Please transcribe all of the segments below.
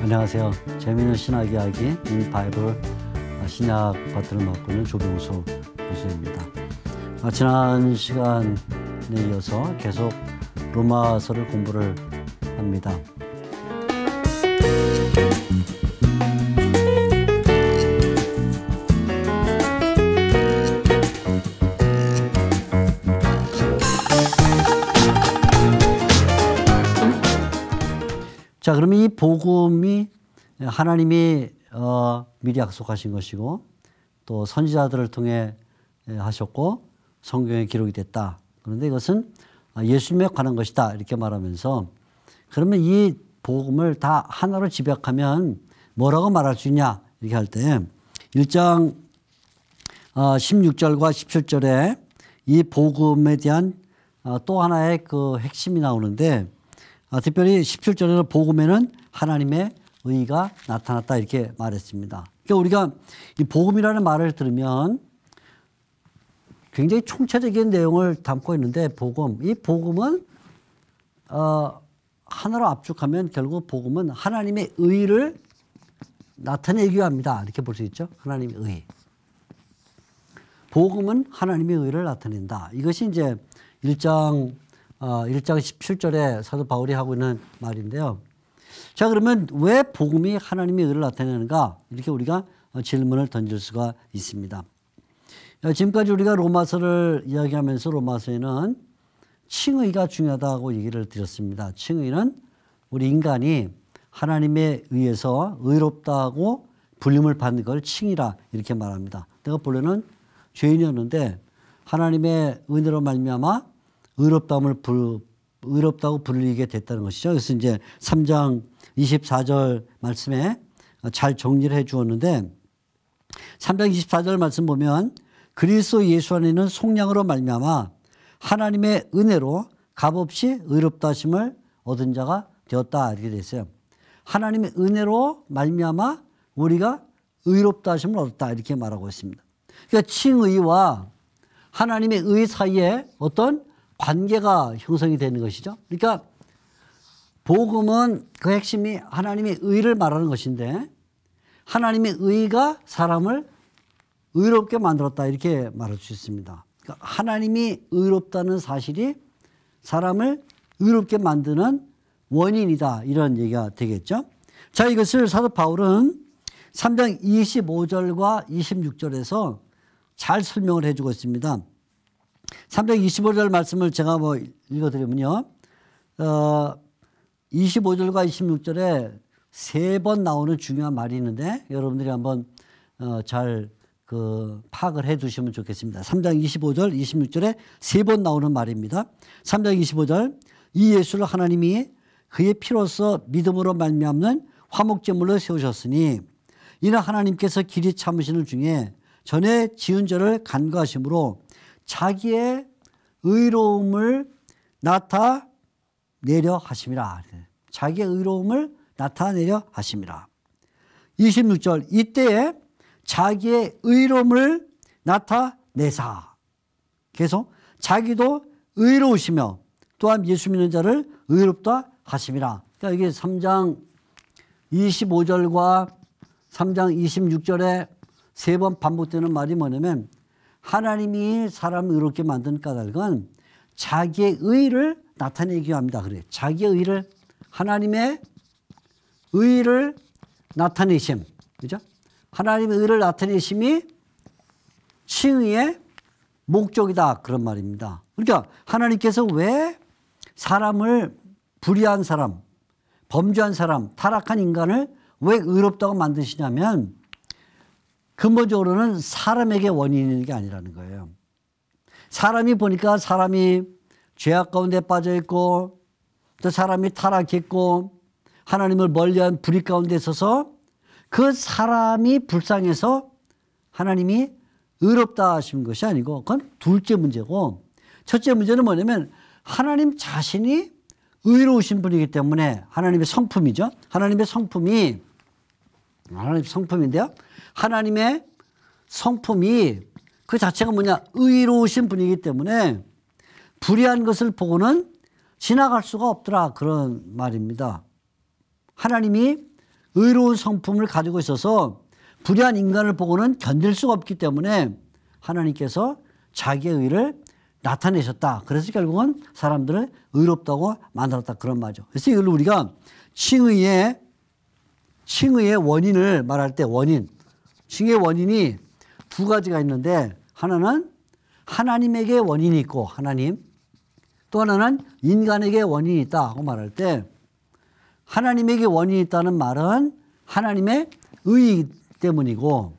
안녕하세요. 재미있는 신학 이야기 인 바이블 신약 파트를 맡고 있는 조병수 교수입니다. 지난 시간에 이어서 계속 로마서를 공부를 합니다. 자, 그러면 이 복음이 하나님이 미리 약속하신 것이고 또 선지자들을 통해 하셨고 성경에 기록이 됐다. 그런데 이것은 예수님에 관한 것이다. 이렇게 말하면서 그러면 이 복음을 다 하나로 집약하면 뭐라고 말할 수 있냐. 이렇게 할 때 1장 16절과 17절에 이 복음에 대한 또 하나의 그 핵심이 나오는데 특별히 17절에는 복음에는 하나님의 의가 나타났다 이렇게 말했습니다. 그러니까 우리가 이 복음이라는 말을 들으면 굉장히 총체적인 내용을 담고 있는데 이 복음은 하나로 압축하면 결국 복음은 하나님의 의를 나타내기 위함이다 이렇게 볼 수 있죠. 하나님의 의. 복음은 하나님의 의를 나타낸다. 이것이 이제 1장 17절에 사도 바울이 하고 있는 말인데요. 자, 그러면 왜 복음이 하나님의 의를 나타내는가? 이렇게 우리가 질문을 던질 수가 있습니다. 지금까지 우리가 로마서를 이야기하면서 로마서에는 칭의가 중요하다고 얘기를 드렸습니다. 칭의는 우리 인간이 하나님에 의해서 의롭다고 불림을 받는 걸 칭의라 이렇게 말합니다. 내가 본래는 죄인이었는데 하나님의 은혜로 말미암아 의롭다고 불리게 됐다는 것이죠. 그래서 이제 3장 24절 말씀에 잘 정리를 해 주었는데 3장 24절 말씀 보면 그리스도 예수 안에는 속량으로 말미암아 하나님의 은혜로 값없이 의롭다 하심을 얻은 자가 되었다 이렇게 돼 있어요. 하나님의 은혜로 말미암아 우리가 의롭다 하심을 얻었다 이렇게 말하고 있습니다. 그러니까 칭의와 하나님의 의 사이에 어떤 관계가 형성이 되는 것이죠. 그러니까 복음은 그 핵심이 하나님의 의를 말하는 것인데 하나님의 의가 사람을 의롭게 만들었다 이렇게 말할 수 있습니다. 그러니까 하나님이 의롭다는 사실이 사람을 의롭게 만드는 원인이다 이런 얘기가 되겠죠. 자, 이것을 사도 바울은 3장 25절과 26절에서 잘 설명을 해주고 있습니다. 3장 25절 말씀을 제가 읽어드리면요. 25절과 26절에 3번 나오는 중요한 말이 있는데 여러분들이 한번 잘 파악을 해 두시면 좋겠습니다. 3장 25절, 26절에 3번 나오는 말입니다. 3장 25절 이 예수를 하나님이 그의 피로써 믿음으로 말미암는 화목제물로 세우셨으니 이는 하나님께서 길이 참으시는 중에 전에 지은 죄를 간과하심으로 자기의 의로움을 나타내려 하심이라. 자기의 의로움을 나타내려 하심이라. 26절 이때에 자기의 의로움을 나타내사. 계속 자기도 의로우시며 또한 예수 믿는 자를 의롭다 하심이라. 그러니까 이게 3장 25절과 3장 26절에 3번 반복되는 말이 뭐냐면 하나님이 사람을 의롭게 만든 까닭은 자기의 의를 나타내기 위함이다. 그래요. 자기의 의를 하나님의 의를 나타내심. 그죠? 하나님의 의를 나타내심이 칭의의 목적이다. 그런 말입니다. 그러니까 하나님께서 왜 사람을 불의한 사람, 범죄한 사람, 타락한 인간을 왜 의롭다고 만드시냐면 근본적으로는 사람에게 원인이 있는 게 아니라는 거예요. 사람이 보니까 사람이 죄악 가운데 빠져 있고 또 사람이 타락했고 하나님을 멀리한 불의 가운데 있어서 그 사람이 불쌍해서 하나님이 의롭다 하시는 것이 아니고 그건 둘째 문제고, 첫째 문제는 뭐냐면 하나님 자신이 의로우신 분이기 때문에 하나님의 성품이죠. 하나님의 성품인데요. 하나님의 성품이 그 자체가 뭐냐? 의로우신 분이기 때문에 불의한 것을 보고는 지나갈 수가 없더라, 그런 말입니다. 하나님이 의로운 성품을 가지고 있어서 불의한 인간을 보고는 견딜 수가 없기 때문에 하나님께서 자기의 의를 나타내셨다. 그래서 결국은 사람들을 의롭다고 만들었다, 그런 말이죠. 그래서 이걸 우리가 칭의의 원인을 말할 때 칭의의 원인이 두 가지가 있는데, 하나는 하나님에게 원인이 있고 또 하나는 인간에게 원인이 있다 하고 말할 때, 하나님에게 원인이 있다는 말은 하나님의 의 때문이고,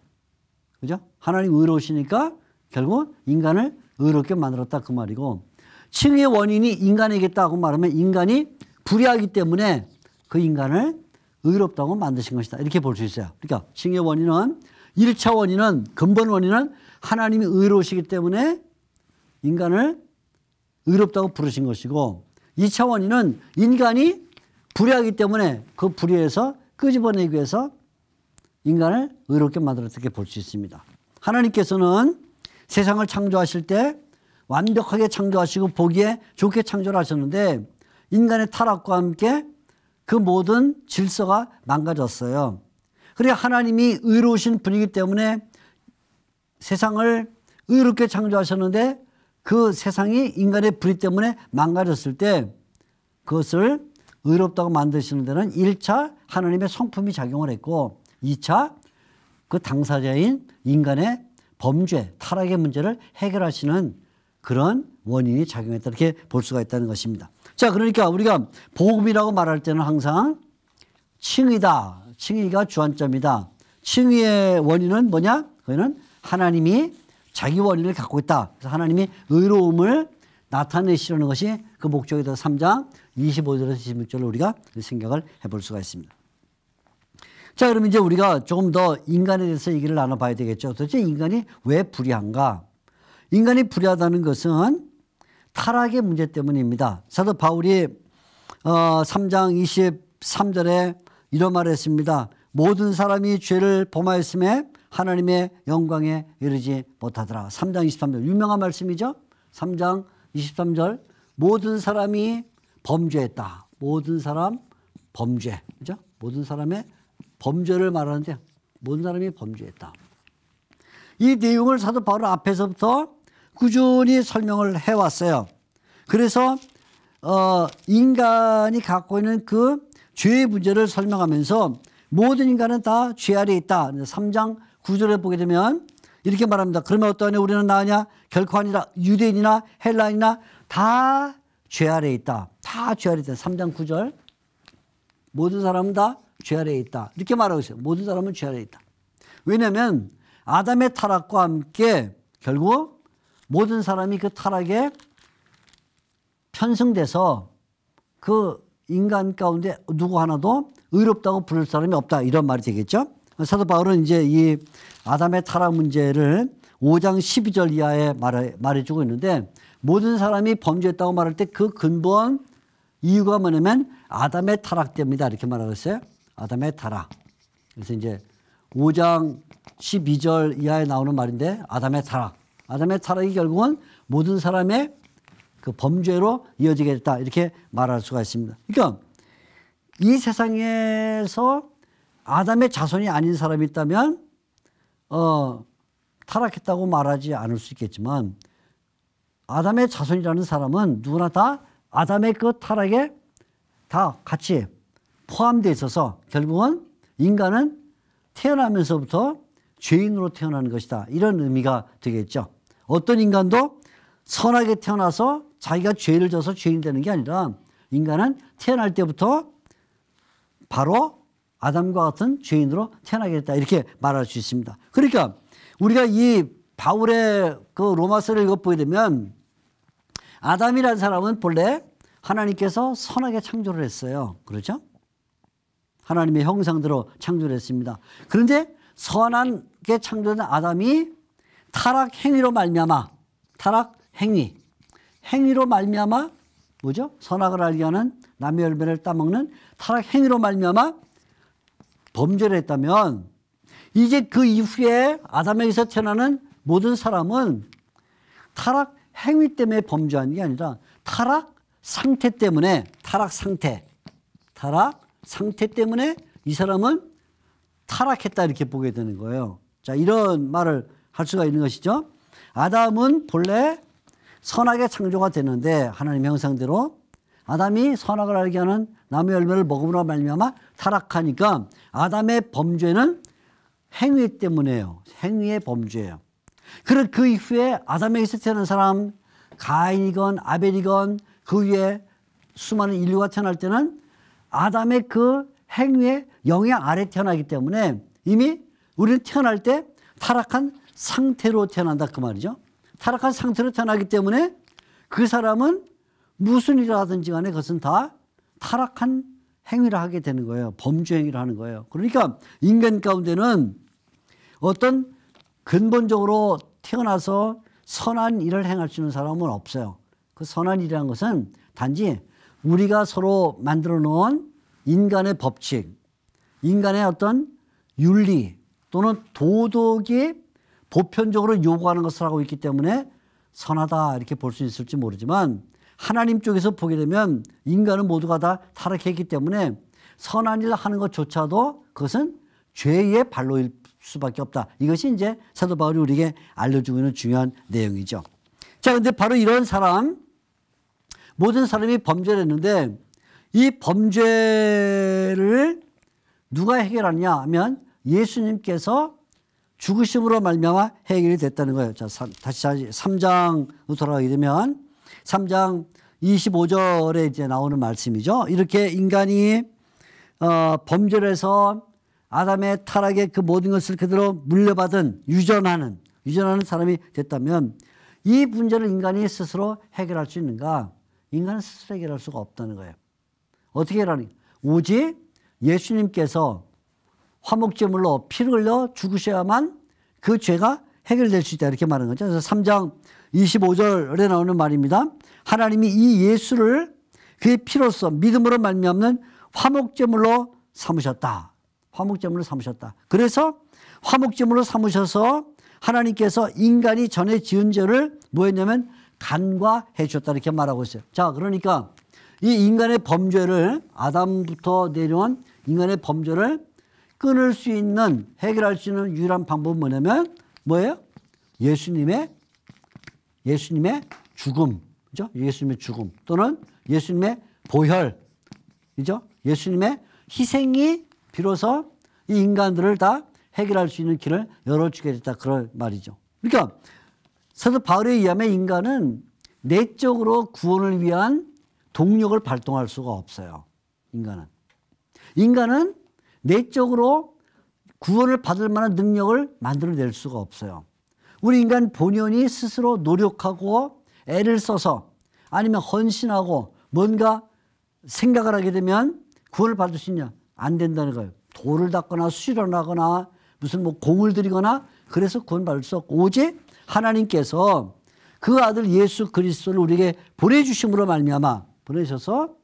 그죠? 하나님 의로우시니까 결국 인간을 의롭게 만들었다, 그 말이고, 칭의의 원인이 인간에게 있다고 말하면 인간이 불의하기 때문에 그 인간을 의롭다고 만드신 것이다, 이렇게 볼 수 있어요. 그러니까 칭의의 원인은 1차 원인은, 근본 원인은 하나님이 의로우시기 때문에 인간을 의롭다고 부르신 것이고, 2차 원인은 인간이 불의하기 때문에 그 불의에서 끄집어내기 위해서 인간을 의롭게 만들었다, 이렇게 볼 수 있습니다. 하나님께서는 세상을 창조하실 때 완벽하게 창조하시고 보기에 좋게 창조를 하셨는데, 인간의 타락과 함께 그 모든 질서가 망가졌어요. 그래야 하나님이 의로우신 분이기 때문에 세상을 의롭게 창조하셨는데, 그 세상이 인간의 불의 때문에 망가졌을 때 그것을 의롭다고 만드시는 데는 1차 하나님의 성품이 작용을 했고, 2차 그 당사자인 인간의 범죄, 타락의 문제를 해결하시는 그런 원인이 작용했다, 이렇게 볼 수가 있다는 것입니다. 자, 그러니까 우리가 복음이라고 말할 때는 항상 칭의다, 칭의가 주안점이다. 칭의의 원인은 뭐냐? 그거는 하나님이 자기 원인을 갖고 있다. 그래서 하나님이 의로움을 나타내시려는 것이 그 목적이 되어 3장 25절에서 26절로 우리가 생각을 해볼 수가 있습니다. 자, 그럼 이제 우리가 조금 더 인간에 대해서 얘기를 나눠봐야 되겠죠. 도대체 인간이 왜 불의한가? 인간이 불의하다는 것은 타락의 문제 때문입니다. 사도 바울이 3장 23절에 이런 말을 했습니다. 모든 사람이 죄를 범하였음에 하나님의 영광에 이르지 못하더라. 3장 23절 유명한 말씀이죠. 3장 23절 모든 사람이 범죄했다. 모든 사람 범죄, 그죠? 모든 사람의 범죄를 말하는데 모든 사람이 범죄했다. 이 내용을 사도 바울 앞에서부터 꾸준히 설명을 해왔어요. 그래서 인간이 갖고 있는 그 죄의 문제를 설명하면서 모든 인간은 다 죄 아래에 있다. 3장 9절에 보게 되면 이렇게 말합니다. 그러면 어떠하냐? 우리는 나으냐? 결코 아니라. 유대인이나 헬라인이나 다 죄 아래에 있다. 다 죄 아래에 있다. 3장 9절 모든 사람은 다 죄 아래에 있다. 이렇게 말하고 있어요. 모든 사람은 죄 아래에 있다. 왜냐하면 아담의 타락과 함께 결국 모든 사람이 그 타락에 편승돼서 그 인간 가운데 누구 하나도 의롭다고 부를 사람이 없다, 이런 말이 되겠죠. 사도 바울은 이제 이 아담의 타락 문제를 5장 12절 이하에 말해주고 있는데, 모든 사람이 범죄했다고 말할 때 그 근본 이유가 뭐냐면 아담의 타락 때문이다, 이렇게 말하고 있어요. 아담의 타락. 그래서 이제 5장 12절 이하에 나오는 말인데, 아담의 타락. 아담의 타락이 결국은 모든 사람의 그 범죄로 이어지게 됐다, 이렇게 말할 수가 있습니다. 그러니까 이 세상에서 아담의 자손이 아닌 사람이 있다면 타락했다고 말하지 않을 수 있겠지만, 아담의 자손이라는 사람은 누구나 다 아담의 그 타락에 다 같이 포함되어 있어서 결국은 인간은 태어나면서부터 죄인으로 태어나는 것이다, 이런 의미가 되겠죠. 어떤 인간도 선하게 태어나서 자기가 죄를 져서 죄인이 되는 게 아니라 인간은 태어날 때부터 바로 아담과 같은 죄인으로 태어나게 됐다, 이렇게 말할 수 있습니다. 그러니까 우리가 이 바울의 그 로마서를 읽어보게 되면 아담이라는 사람은 본래 하나님께서 선하게 창조를 했어요. 그렇죠? 하나님의 형상대로 창조를 했습니다. 그런데 선하게 창조된 아담이 타락 행위로 말미암아, 타락 행위로 말미암아 뭐죠? 선악을 알게 하는 남의 열매를 따먹는 타락 행위로 말미암아 범죄를 했다면 이제 그 이후에 아담에게서 태어나는 모든 사람은 타락 행위 때문에 범죄한 게 아니라 타락 상태 때문에, 타락 상태 때문에 이 사람은 타락했다 이렇게 보게 되는 거예요. 자, 이런 말을 할 수가 있는 것이죠. 아담은 본래 선악의 창조가 되는데 하나님의 형상대로 아담이 선악을 알게 하는 나무의 열매를 먹음으로 말미암아 타락하니까 아담의 범죄는 행위 때문에요. 행위의 범죄예요. 그리고 그 이후에 아담에게서 태어난 사람, 가인이건 아벨이건 그 위에 수많은 인류가 태어날 때는 아담의 그 행위의 영향 아래 태어나기 때문에 이미 우리는 태어날 때 타락한 상태로 태어난다 그 말이죠. 타락한 상태로 태어나기 때문에 그 사람은 무슨 일을 하든지 간에 그것은 다 타락한 행위를 하게 되는 거예요. 범죄 행위를 하는 거예요. 그러니까 인간 가운데는 어떤 근본적으로 태어나서 선한 일을 행할 수 있는 사람은 없어요. 그 선한 일이라는 것은 단지 우리가 서로 만들어 놓은 인간의 법칙, 인간의 어떤 윤리 또는 도덕이 보편적으로 요구하는 것을 하고 있기 때문에 선하다 이렇게 볼 수 있을지 모르지만 하나님 쪽에서 보게 되면 인간은 모두가 다 타락했기 때문에 선한 일을 하는 것조차도 그것은 죄의 발로일 수밖에 없다. 이것이 이제 사도 바울이 우리에게 알려주고 있는 중요한 내용이죠. 자, 근데 바로 이런 사람, 모든 사람이 범죄를 했는데 이 범죄를 누가 해결하느냐 하면 예수님께서 죽으심으로 말미암아 해결이 됐다는 거예요. 자, 다시 3장으로 돌아가게 되면 3장 25절에 이제 나오는 말씀이죠. 이렇게 인간이 범죄를 해서 아담의 타락의 그 모든 것을 그대로 물려받은 유전하는 사람이 됐다면 이 문제를 인간이 스스로 해결할 수 있는가? 인간은 스스로 해결할 수가 없다는 거예요. 어떻게 해결하는가? 오직 예수님께서 화목제물로 피를 흘려 죽으셔야만 그 죄가 해결될 수 있다 이렇게 말하는 거죠. 그래서 3장 25절에 나오는 말입니다. 하나님이 이 예수를 그의 피로써 믿음으로 말미암는 화목제물로 삼으셨다. 화목제물로 삼으셨다. 그래서 화목제물로 삼으셔서 하나님께서 인간이 전에 지은 죄를 뭐 했냐면 간과해 주셨다 이렇게 말하고 있어요. 자, 그러니까 이 인간의 범죄를 아담부터 내려온 인간의 범죄를 끊을 수 있는 해결할 수 있는 유일한 방법은 뭐냐면 뭐예요? 예수님의 죽음, 그죠? 예수님의 죽음 또는 예수님의 보혈, 그죠? 예수님의 희생이 비로소 이 인간들을 다 해결할 수 있는 길을 열어주게 됐다 그런 말이죠. 그러니까 사도 바울에 의하면 인간은 내적으로 구원을 위한 동력을 발동할 수가 없어요. 인간은 내적으로 구원을 받을 만한 능력을 만들어낼 수가 없어요. 우리 인간 본연이 스스로 노력하고 애를 써서 아니면 헌신하고 뭔가 생각을 하게 되면 구원을 받을 수 있냐? 안 된다는 거예요. 돌을 닦거나 수련하거나 무슨 뭐 공을 들이거나 그래서 구원 받을 수 없고 오직 하나님께서 그 아들 예수 그리스도를 우리에게 보내주심으로 말미암아 보내셔서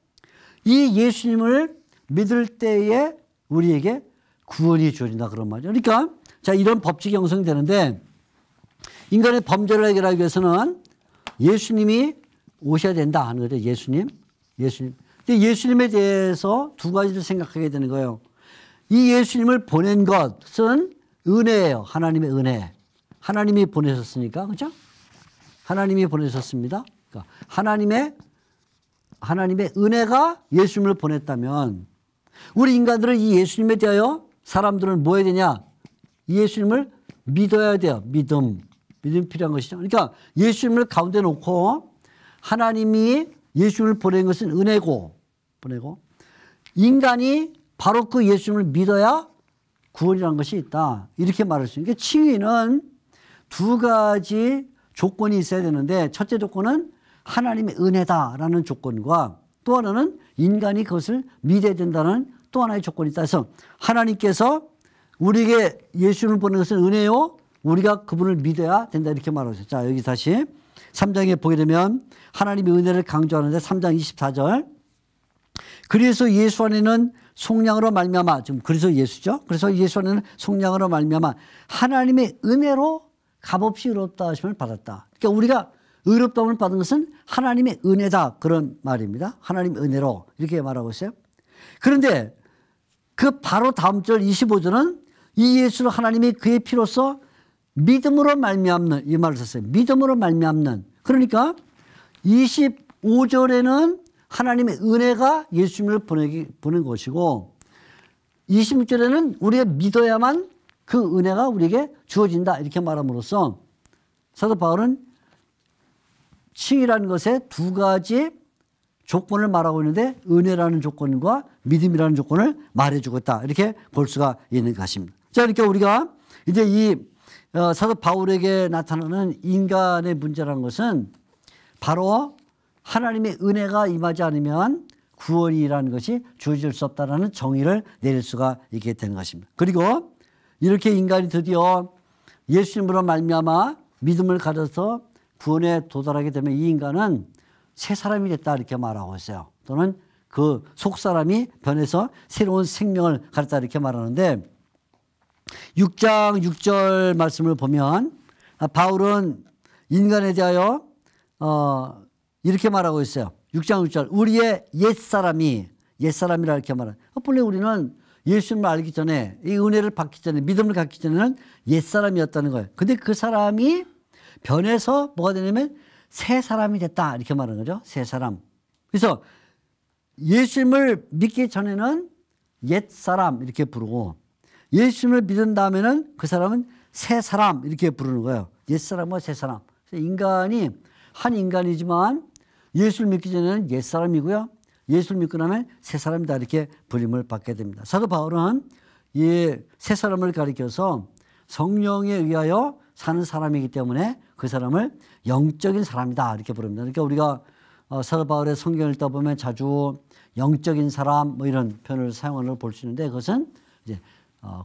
이 예수님을 믿을 때에 우리에게 구원이 주어진다 그런 말이죠. 그러니까 자, 이런 법칙이 형성되는데 인간의 범죄를 해결하기 위해서는 예수님이 오셔야 된다 하는 거죠. 예수님. 근데 예수님에 대해서 두 가지를 생각하게 되는 거예요. 이 예수님을 보낸 것은 은혜예요. 하나님의 은혜. 하나님이 보내셨으니까, 그죠? 하나님이 보내셨습니다. 그러니까 하나님의 은혜가 예수님을 보냈다면 우리 인간들은 이 예수님에 대하여 사람들은 뭐 해야 되냐? 이 예수님을 믿어야 돼요. 믿음이 필요한 것이죠. 그러니까 예수님을 가운데 놓고 하나님이 예수님을 보낸 것은 은혜고 보내고 인간이 바로 그 예수님을 믿어야 구원이라는 것이 있다. 이렇게 말할 수 있는 게 칭의는 두 가지 조건이 있어야 되는데 첫째 조건은 하나님의 은혜다라는 조건과 또 하나는 인간이 그것을 믿어야 된다는 또 하나의 조건이 있다. 그래서 하나님께서 우리에게 예수님을 보낸 것은 은혜요. 우리가 그분을 믿어야 된다 이렇게 말하고 있어요. 자, 여기 다시 3장에 보게 되면 하나님의 은혜를 강조하는데 3장 24절 그래서 예수 안에는 속량으로 말미암아 지금 그래서 예수죠. 그래서 예수 안에는 속량으로 말미암아 하나님의 은혜로 값없이 의롭다 하심을 받았다. 그러니까 우리가 의롭다함을 받은 것은 하나님의 은혜다 그런 말입니다. 하나님의 은혜로 이렇게 말하고 있어요. 그런데 그 바로 다음 절 25절은 이 예수를 하나님이 그의 피로써 믿음으로 말미암는 이 말을 썼어요. 믿음으로 말미암는 그러니까 25절에는 하나님의 은혜가 예수님을 보낸 것이고 26절에는 우리가 믿어야만 그 은혜가 우리에게 주어진다 이렇게 말함으로써 사도 바울은 칭이라는 것에 두 가지 조건을 말하고 있는데 은혜라는 조건과 믿음이라는 조건을 말해주고 있다 이렇게 볼 수가 있는 것입니다. 자, 그러니까 우리가 이제 이 사도 바울에게 나타나는 인간의 문제라는 것은 바로 하나님의 은혜가 임하지 않으면 구원이라는 것이 주어질 수 없다라는 정의를 내릴 수가 있게 되는 것입니다. 그리고 이렇게 인간이 드디어 예수님으로 말미암아 믿음을 가져서 구원에 도달하게 되면 이 인간은 새 사람이 됐다 이렇게 말하고 있어요. 또는 그 속사람이 변해서 새로운 생명을 가졌다 이렇게 말하는데 6장 6절 말씀을 보면 바울은 인간에 대하여 이렇게 말하고 있어요. 6장 6절 우리의 옛사람이라 이렇게 말합니다. 본래 우리는 예수님을 알기 전에 이 은혜를 받기 전에 믿음을 갖기 전에는 옛사람이었다는 거예요. 근데 그 사람이 변해서 뭐가 되냐면 새 사람이 됐다 이렇게 말하는 거죠. 새 사람. 그래서 예수님을 믿기 전에는 옛사람 이렇게 부르고 예수님을 믿은 다음에는 그 사람은 새 사람 이렇게 부르는 거예요. 옛사람과 새 사람. 인간이 한 인간이지만 예수를 믿기 전에는 옛사람이고요. 예수를 믿고 나면 새 사람이다 이렇게 불림을 받게 됩니다. 사도 바울은 이 새 사람을 가리켜서 성령에 의하여 사는 사람이기 때문에 그 사람을 영적인 사람이다 이렇게 부릅니다. 그러니까 우리가 사도 바울의 성경을 읽다 보면 자주 영적인 사람 뭐 이런 표현을 사용하는 걸 볼 수 있는데 그것은 이제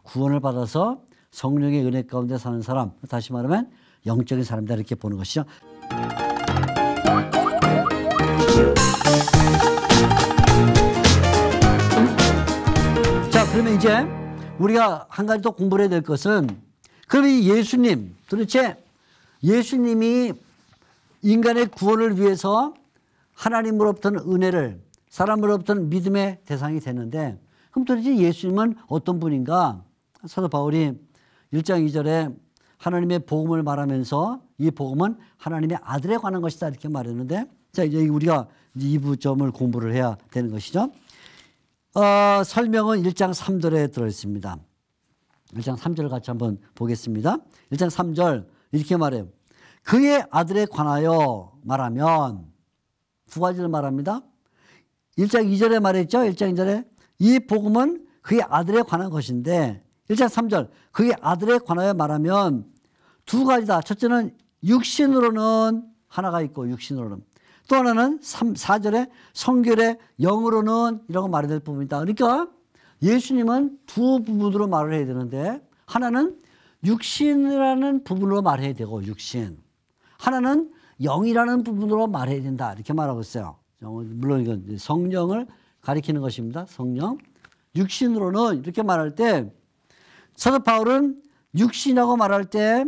구원을 받아서 성령의 은혜 가운데 사는 사람 다시 말하면 영적인 사람이다 이렇게 보는 것이죠. 자, 그러면 이제 우리가 한 가지 더 공부를 해야 될 것은 그럼 이 예수님 도대체 예수님이 인간의 구원을 위해서 하나님으로부터는 은혜를 사람으로부터는 믿음의 대상이 됐는데 그럼 도대체 예수님은 어떤 분인가? 사도 바울이 1장 2절에 하나님의 복음을 말하면서 이 복음은 하나님의 아들에 관한 것이다 이렇게 말했는데 자 이제 우리가 이 부점을 공부를 해야 되는 것이죠. 설명은 1장 3절에 들어있습니다. 1장 3절을 같이 한번 보겠습니다. 1장 3절 이렇게 말해요. 그의 아들에 관하여 말하면 두 가지를 말합니다. 1장 2절에 말했죠. 1장 2절에 이 복음은 그의 아들에 관한 것인데 1장 3절 그의 아들에 관하여 말하면 두 가지다. 첫째는 육신으로는 하나가 있고 육신으로는 또 하나는 4절에 성결의 영으로는 이라고 말해야 될 부분이다. 그러니까 예수님은 두 부분으로 말을 해야 되는데 하나는 육신이라는 부분으로 말해야 되고 육신 하나는 영이라는 부분으로 말해야 된다 이렇게 말하고 있어요. 물론 이건 성령을 가리키는 것입니다. 성령 육신으로는 이렇게 말할 때 사도 바울은 육신이라고 말할 때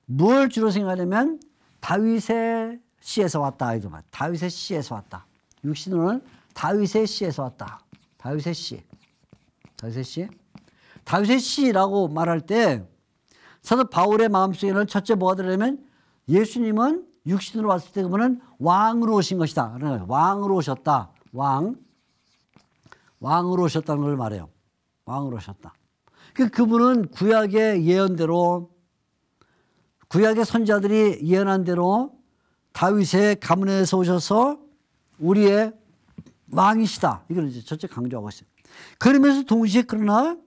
뭘 주로 생각하냐면 다윗의 씨에서 왔다. 다윗의 씨에서 왔다. 육신으로는 다윗의 씨에서 왔다. 다윗의 씨. 다윗의 씨. 다윗의 씨라고 말할 때 사도 바울의 마음속에는 첫째 뭐가 들어냐면 예수님은 육신으로 왔을 때 그분은 왕으로 오신 것이다. 왕으로 오셨다. 왕으로 오셨다는 걸 말해요. 왕으로 오셨다. 그분은 구약의 예언대로 구약의 선지자들이 예언한 대로 다윗의 가문에서 오셔서 우리의 왕이시다. 이걸 이제 첫째 강조하고 있어요. 그러면서 동시에 그러나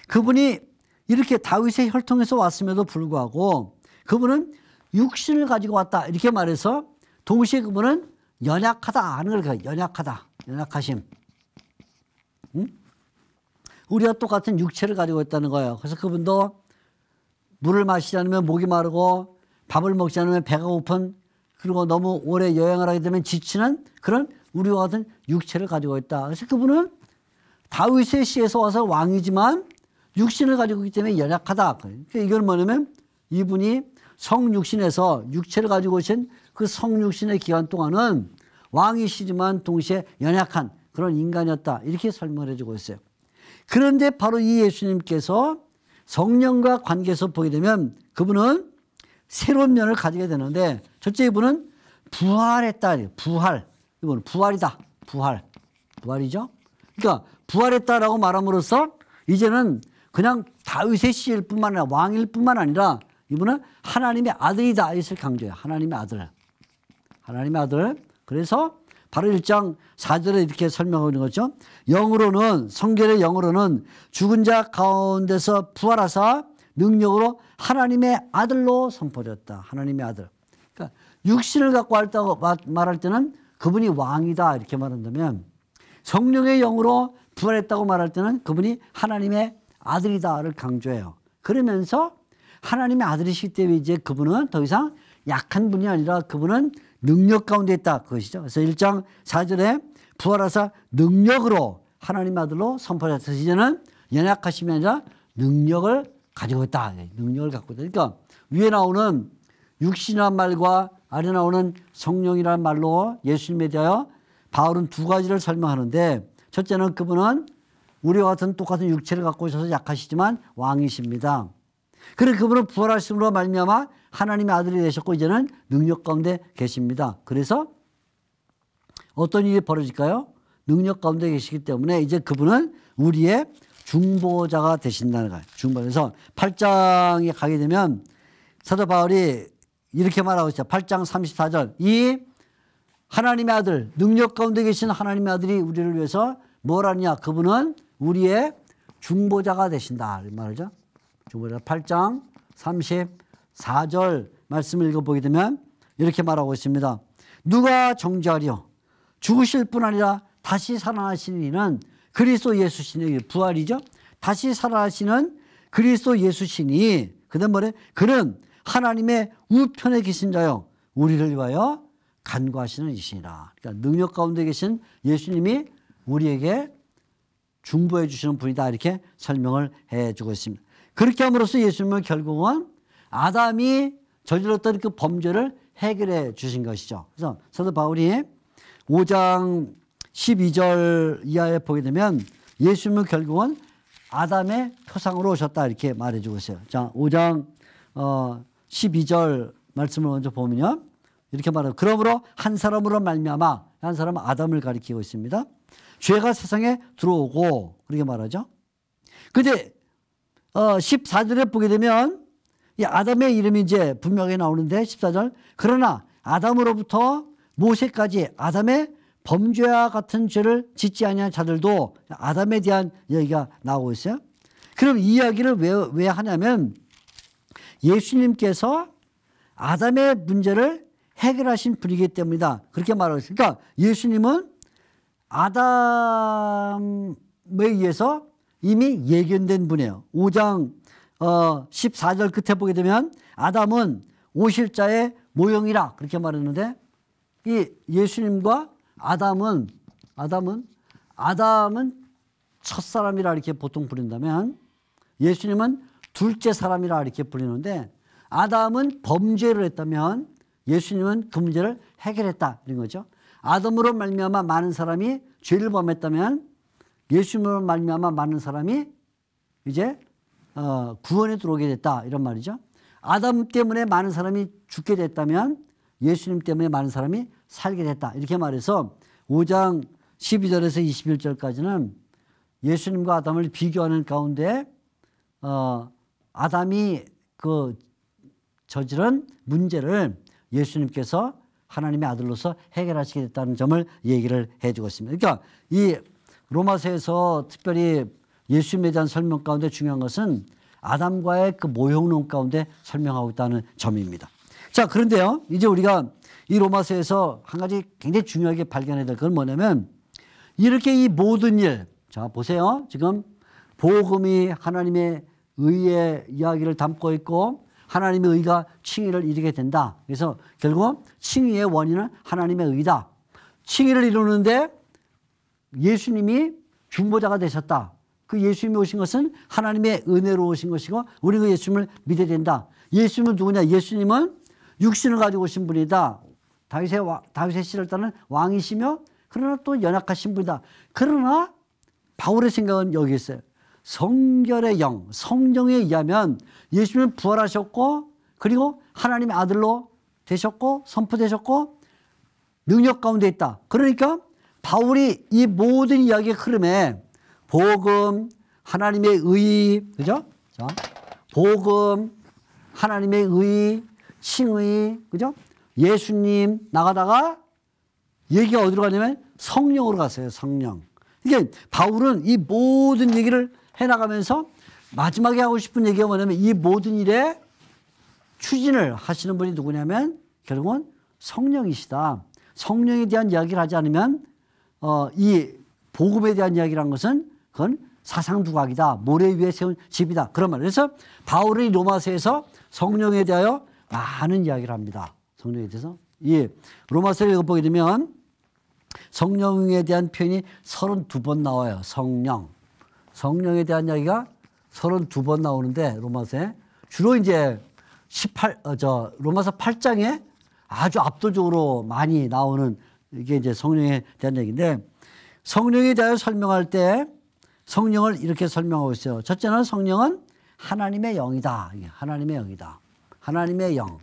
그분이 이렇게 다윗의 혈통에서 왔음에도 불구하고 그분은 육신을 가지고 왔다. 이렇게 말해서 동시에 그분은 연약하다 하는 걸 연약하다. 연약하심. 응? 우리가 똑같은 육체를 가지고 있다는 거예요. 그래서 그분도 물을 마시지 않으면 목이 마르고 밥을 먹지 않으면 배가 고픈, 그리고 너무 오래 여행을 하게 되면 지치는 그런 우리와 같은 육체를 가지고 있다. 그래서 그분은 다윗의 씨에서 와서 왕이지만 육신을 가지고 있기 때문에 연약하다. 그러니까 이건 뭐냐면 이분이 성육신에서 육체를 가지고 오신 그 성육신의 기간 동안은 왕이시지만 동시에 연약한 그런 인간이었다. 이렇게 설명을 해주고 있어요. 그런데 바로 이 예수님께서 성령과 관계에서 보게 되면 그분은 새로운 면을 가지게 되는데, 첫째, 이분은 부활했다. 부활. 이분은 부활이다. 부활이죠. 그러니까 부활했다라고 말함으로써 이제는 그냥 다윗의 씨일 뿐만 아니라 왕일 뿐만 아니라 이분은 하나님의 아들이다. 이것을 강조해요. 하나님의 아들. 그래서 바로 1장 4절에 이렇게 설명하고 있는 거죠. 영으로는, 성결의 영으로는 죽은 자 가운데서 부활하사 능력으로 하나님의 아들로 선포되었다. 하나님의 아들. 그러니까 육신을 갖고 말할 때는 그분이 왕이다 이렇게 말한다면, 성령의 영으로 부활했다고 말할 때는 그분이 하나님의 아들이다를 강조해요. 그러면서 하나님의 아들이시기 때문에 이제 그분은 더 이상 약한 분이 아니라 그분은 능력 가운데 있다. 그것이죠. 그래서 1장 4절에 부활하사 능력으로 하나님의 아들로 선포했다. 이제는 연약하심이 아니라 능력을 가지고 있다. 능력을 갖고 있다. 그러니까 위에 나오는 육신이라는 말과 아래 나오는 성령이라는 말로 예수님에 대하여 바울은 두 가지를 설명하는데, 첫째는 그분은 우리와 같은 똑같은 육체를 갖고 있어서 약하시지만 왕이십니다. 그리고 그분은 부활하심으로 말미암아 하나님의 아들이 되셨고 이제는 능력 가운데 계십니다. 그래서 어떤 일이 벌어질까요? 능력 가운데 계시기 때문에 이제 그분은 우리의 중보자가 되신다는 거예요. 중보자에서 8장에 가게 되면 사도 바울이 이렇게 말하고 있어요. 8장 34절. 이 하나님의 아들, 능력 가운데 계신 하나님의 아들이 우리를 위해서 뭘 하느냐? 그분은 우리의 중보자가 되신다. 이 말이죠. 중보자 8장 34절 말씀을 읽어보게 되면 이렇게 말하고 있습니다. 누가 정죄하리요? 죽으실 뿐 아니라 다시 살아나시는 이는 그리스도 예수시니, 부활이죠. 다시 살아나시는 그리스도 예수시니, 그다음 뭐래? 그는 하나님의 우편에 계신 자요 우리를 위하여 간구하시는 이시니라. 그러니까 능력 가운데 계신 예수님이 우리에게 중보해 주시는 분이다. 이렇게 설명을 해주고 있습니다. 그렇게 함으로써 예수님은 결국은 아담이 저질렀던 그 범죄를 해결해 주신 것이죠. 그래서 사도 바울이 5장 12절 이하에 보게 되면 예수님은 결국은 아담의 표상으로 오셨다. 이렇게 말해주고 있어요. 자, 5장 12절 말씀을 먼저 보면요. 이렇게 말해요. 그러므로 한 사람으로 말미암아, 한 사람은 아담을 가리키고 있습니다. 죄가 세상에 들어오고, 그렇게 말하죠. 근데 14절에 보게 되면 이 아담의 이름이 이제 분명히 나오는데 14절, 그러나 아담으로부터 모세까지 아담의 범죄와 같은 죄를 짓지 아니한 자들도, 아담에 대한 얘기가 나오고 있어요. 그럼 이 이야기를 왜 하냐면 예수님께서 아담의 문제를 해결하신 분이기 때문이다. 그렇게 말하고 있어요. 그러니까 예수님은 아담에 의해서 이미 예견된 분이에요. 5장 14절 끝에 보게 되면 아담은 오실 자의 모형이라 그렇게 말했는데, 이 예수님과 아담은 첫사람이라 이렇게 보통 부른다면 예수님은 둘째 사람이라 이렇게 부르는데, 아담은 범죄를 했다면 예수님은 그 문제를 해결했다 이런 거죠. 아담으로 말미암아 많은 사람이 죄를 범했다면 예수님으로 말미암아 많은 사람이 이제 구원에 들어오게 됐다 이런 말이죠. 아담 때문에 많은 사람이 죽게 됐다면 예수님 때문에 많은 사람이 살게 됐다 이렇게 말해서 5장 12절에서 21절까지는 예수님과 아담을 비교하는 가운데 아담이 그 저지른 문제를 예수님께서 하나님의 아들로서 해결하시게 됐다는 점을 얘기를 해주고 있습니다. 그러니까 이 로마서에서 특별히 예수님에 대한 설명 가운데 중요한 것은 아담과의 그 모형론 가운데 설명하고 있다는 점입니다. 자, 그런데요, 이제 우리가 이 로마서에서 한 가지 굉장히 중요하게 발견해야 될 건 뭐냐면, 이렇게 이 모든 일, 자 보세요. 지금 복음이 하나님의 의의 이야기를 담고 있고 하나님의 의가 칭의를 이루게 된다. 그래서 결국 칭의의 원인은 하나님의 의다. 칭의를 이루는데 예수님이 중보자가 되셨다. 그 예수님이 오신 것은 하나님의 은혜로 오신 것이고 우리가 예수님을 믿어야 된다. 예수님은 누구냐? 예수님은 육신을 가지고 오신 분이다. 다윗의 씨를 따는 왕이시며 그러나 또 연약하신 분이다. 그러나 바울의 생각은 여기 있어요. 성결의 영, 성령에 의하면 예수님은 부활하셨고 그리고 하나님의 아들로 되셨고 선포되셨고 능력 가운데 있다. 그러니까 바울이 이 모든 이야기의 흐름에 복음, 하나님의 의, 그죠? 자, 복음, 하나님의 의, 칭의, 그죠? 예수님 나가다가 얘기가 어디로 가냐면 성령으로 갔어요. 성령. 이게 바울은 이 모든 얘기를 해나가면서 마지막에 하고 싶은 얘기가 뭐냐면 이 모든 일에 추진을 하시는 분이 누구냐면 결국은 성령이시다. 성령에 대한 이야기를 하지 않으면 이 복음에 대한 이야기라는 것은 그건 사상두각이다. 모래 위에 세운 집이다. 그런 말. 그래서 바울이 로마서에서 성령에 대하여 많은 이야기를 합니다. 성령에 대해서. 이 로마서를 읽어보게 되면 성령에 대한 표현이 32번 나와요. 성령. 성령에 대한 이야기가 32번 나오는데 로마서에 주로 이제 로마서 8장에 아주 압도적으로 많이 나오는 이게 이제 성령에 대한 얘기인데 성령에 대하여 설명할 때 성령을 이렇게 설명하고 있어요. 첫째는 성령은 하나님의 영이다. 하나님의 영이다. 하나님의 영.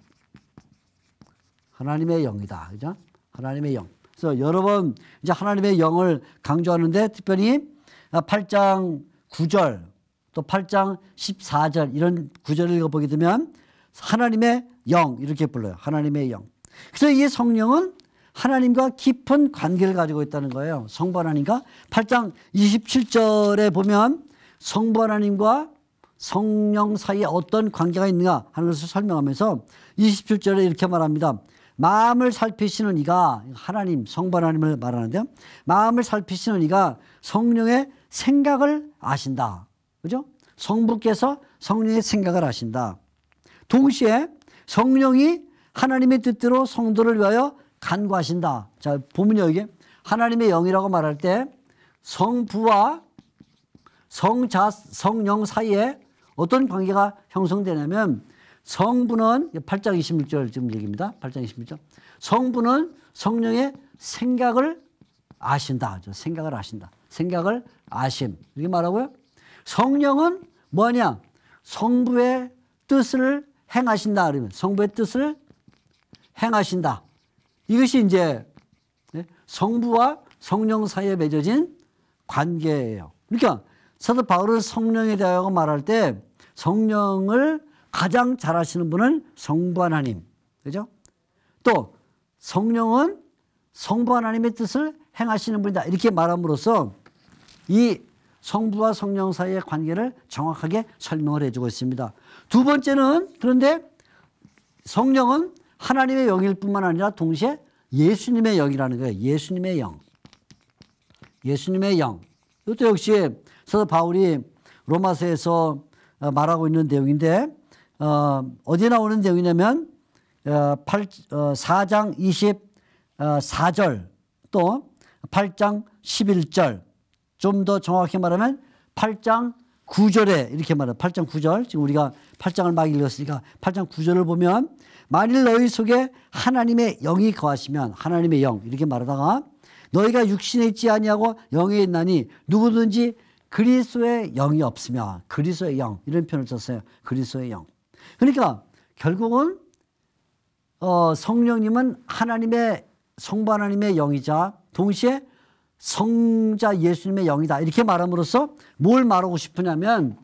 하나님의 영이다. 그죠? 하나님의 영. 그래서 여러 번 이제 하나님의 영을 강조하는데 특별히 8장 9절 또 8장 14절 이런 구절을 읽어보게 되면 하나님의 영 이렇게 불러요. 하나님의 영. 그래서 이 성령은 하나님과 깊은 관계를 가지고 있다는 거예요. 성부 하나님과 8장 27절에 보면 성부 하나님과 성령 사이에 어떤 관계가 있는가 하는 것을 설명하면서 27절에 이렇게 말합니다. 마음을 살피시는 이가 하나님 성부 하나님을 말하는데요. 마음을 살피시는 이가 성령의 생각을 아신다. 그죠? 성부께서 성령의 생각을 아신다. 동시에 성령이 하나님의 뜻대로 성도를 위하여 간구하신다. 자, 보면요, 이게 하나님의 영이라고 말할 때 성부와 성령 사이에 어떤 관계가 형성되냐면 성부는 8장 26절 지금 얘기입니다. 8장 26절. 성부는 성령의 생각을 아신다. 생각을 아신다. 생각을 아심. 이렇게 말하고요. 성령은 뭐냐? 성부의 뜻을 행하신다. 그러면 성부의 뜻을 행하신다. 이것이 이제 성부와 성령 사이에 맺어진 관계예요. 그러니까 사도 바울은 성령에 대하여 말할 때 성령을 가장 잘 아시는 분은 성부 하나님. 그죠? 또 성령은 성부 하나님의 뜻을 행하시는 분이다. 이렇게 말함으로써 이 성부와 성령 사이의 관계를 정확하게 설명을 해주고 있습니다. 두 번째는 그런데 성령은 하나님의 영일 뿐만 아니라 동시에 예수님의 영이라는 거예요. 예수님의 영. 예수님의 영. 이것도 역시 사도 바울이 로마서에서 말하고 있는 내용인데 어디에 나오는 내용이냐면 4장 24절 또 8장 11절 좀 더 정확히 말하면 8장 9절에 이렇게 말해요. 8장 9절. 지금 우리가 8장을 막 읽었으니까 8장 9절을 보면 만일 너희 속에 하나님의 영이 거하시면 하나님의 영 이렇게 말하다가 너희가 육신에 있지 아니하고 영에 있나니 누구든지 그리스도의 영이 없으면 그리스도의 영 이런 표현을 썼어요. 그리스도의 영. 그러니까 결국은 성령님은 하나님의 성부 하나님의 영이자 동시에 성자 예수님의 영이다. 이렇게 말함으로써 뭘 말하고 싶으냐면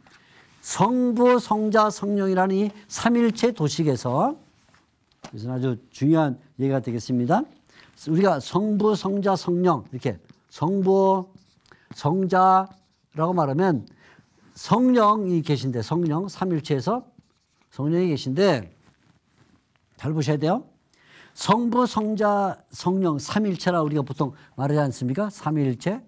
성부, 성자, 성령이라는 이 삼일체 도식에서 그래서 아주 중요한 얘기가 되겠습니다. 우리가 성부, 성자, 성령 이렇게 성부, 성자라고 말하면 성령이 계신데 성령 삼일체에서 성령이 계신데 잘 보셔야 돼요. 성부, 성자, 성령 삼일체라 우리가 보통 말하지 않습니까? 삼일체.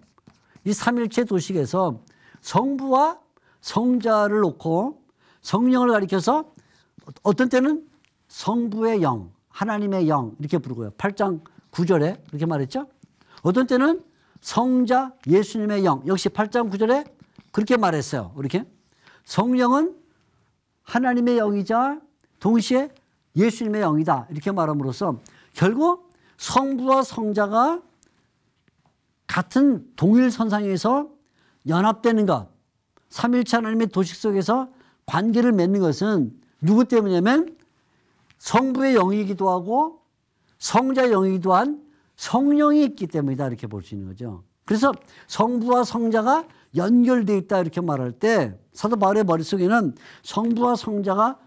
이 삼일체 도식에서 성부와 성자를 놓고 성령을 가리켜서 어떤 때는 성부의 영, 하나님의 영 이렇게 부르고요. 8장 9절에 그렇게 말했죠. 어떤 때는 성자 예수님의 영, 역시 8장 9절에 그렇게 말했어요. 이렇게 성령은 하나님의 영이자 동시에 예수님의 영이다 이렇게 말함으로써 결국 성부와 성자가 같은 동일 선상에서 연합되는 것, 삼일체 하나님의 도식 속에서 관계를 맺는 것은 누구 때문이냐면 성부의 영이기도 하고 성자의 영이기도 한 성령이 있기 때문이다 이렇게 볼 수 있는 거죠. 그래서 성부와 성자가 연결되어 있다 이렇게 말할 때 사도 바울의 머릿속에는 성부와 성자가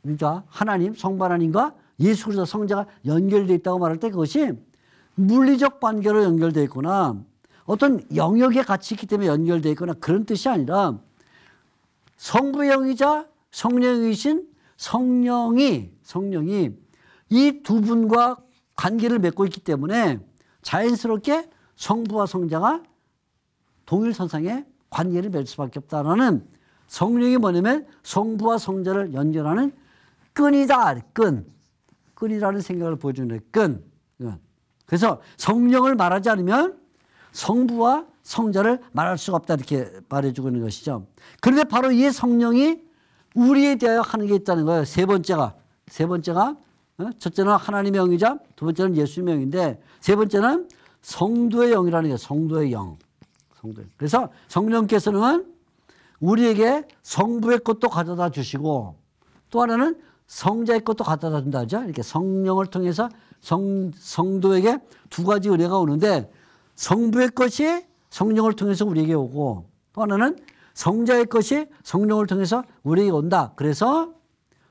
그러니까 하나님, 성부 하나님과 예수 그리스도 성자가 연결되어 있다고 말할 때 그것이 물리적 관계로 연결되어 있거나 어떤 영역에 같이 있기 때문에 연결되어 있거나 그런 뜻이 아니라 성부의 영이자 성령이신 성령이 이 두 분과 관계를 맺고 있기 때문에 자연스럽게 성부와 성자가 동일선상에 관계를 맺을 수밖에 없다라는 성령이 뭐냐면 성부와 성자를 연결하는 끈이다. 끈이라는 생각을 보여주는 끈. 그래서 성령을 말하지 않으면 성부와 성자를 말할 수가 없다 이렇게 말해주고 있는 것이죠. 그런데 바로 이 성령이 우리에 대하여 하는 게 있다는 거예요. 세 번째가 첫째는 하나님의 영이자 두 번째는 예수님의 영인데 세 번째는 성도의 영이라는 게 성도의 영. 그래서 성령께서는 우리에게 성부의 것도 가져다 주시고 또 하나는 성자의 것도 가져다 준다죠. 이렇게 성령을 통해서 성도에게 두 가지 은혜가 오는데 성부의 것이 성령을 통해서 우리에게 오고 또 하나는 성자의 것이 성령을 통해서 우리에게 온다. 그래서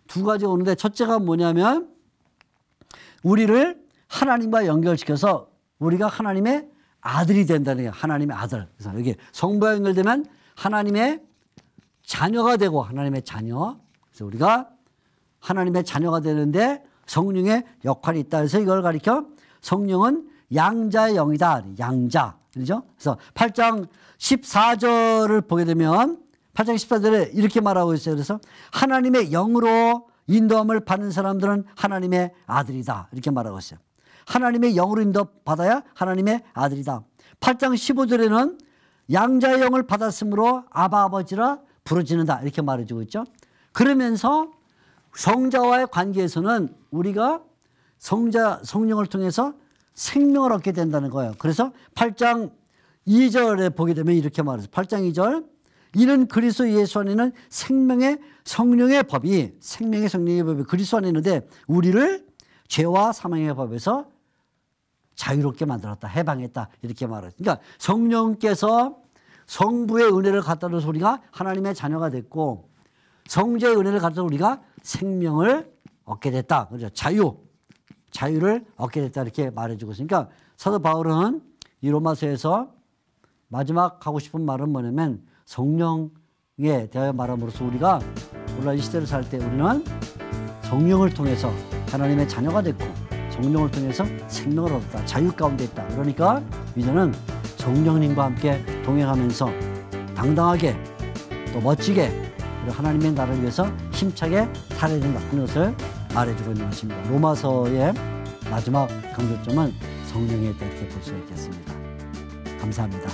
두 가지가 오는데 첫째가 뭐냐면 우리를 하나님과 연결시켜서 우리가 하나님의 아들이 된다는 거예요. 하나님의 아들. 그래서 여기 성부와 연결되면 하나님의 자녀가 되고 하나님의 자녀. 그래서 우리가 하나님의 자녀가 되는데 성령의 역할이 있다. 그래서 이걸 가리켜 성령은 양자의 영이다. 양자. 그렇죠? 그래서 8장 14절을 보게 되면 8장 14절에 이렇게 말하고 있어요. 그래서 하나님의 영으로 인도함을 받는 사람들은 하나님의 아들이다. 이렇게 말하고 있어요. 하나님의 영으로 인도받아야 하나님의 아들이다. 8장 15절에는 양자의 영을 받았으므로 아바 아버지라 부르짖는다. 이렇게 말해주고 있죠. 그러면서 성자와의 관계에서는 우리가 성령을 통해서 생명을 얻게 된다는 거예요. 그래서 8장 2절에 보게 되면 이렇게 말해요. 8장 2절 이는 그리스도 예수 안에는 생명의 성령의 법이 그리스도 안에 있는데 우리를 죄와 사망의 법에서 자유롭게 만들었다. 해방했다. 이렇게 말해요. 그러니까 성령께서 성부의 은혜를 갖다 줘서 우리가 하나님의 자녀가 됐고 성자의 은혜를 갖다 줘서 우리가 생명을 얻게 됐다. 그렇죠. 자유를 얻게 됐다. 이렇게 말해주고 있으니까 사도 바울은 이 로마서에서 마지막 하고 싶은 말은 뭐냐면 성령에 대하여 말함으로써 우리가 오늘날 이 시대를 살 때 우리는 성령을 통해서 하나님의 자녀가 됐고 성령을 통해서 생명을 얻었다. 자유 가운데 있다. 그러니까 이제는 성령님과 함께 동행하면서 당당하게 또 멋지게 하나님의 나라를 위해서 힘차게 살아야 된다. 그런 것을 말해주고 있는 것입니다. 로마서의 마지막 강조점은 성령에 대해 이렇게 볼 수 있겠습니다. 감사합니다.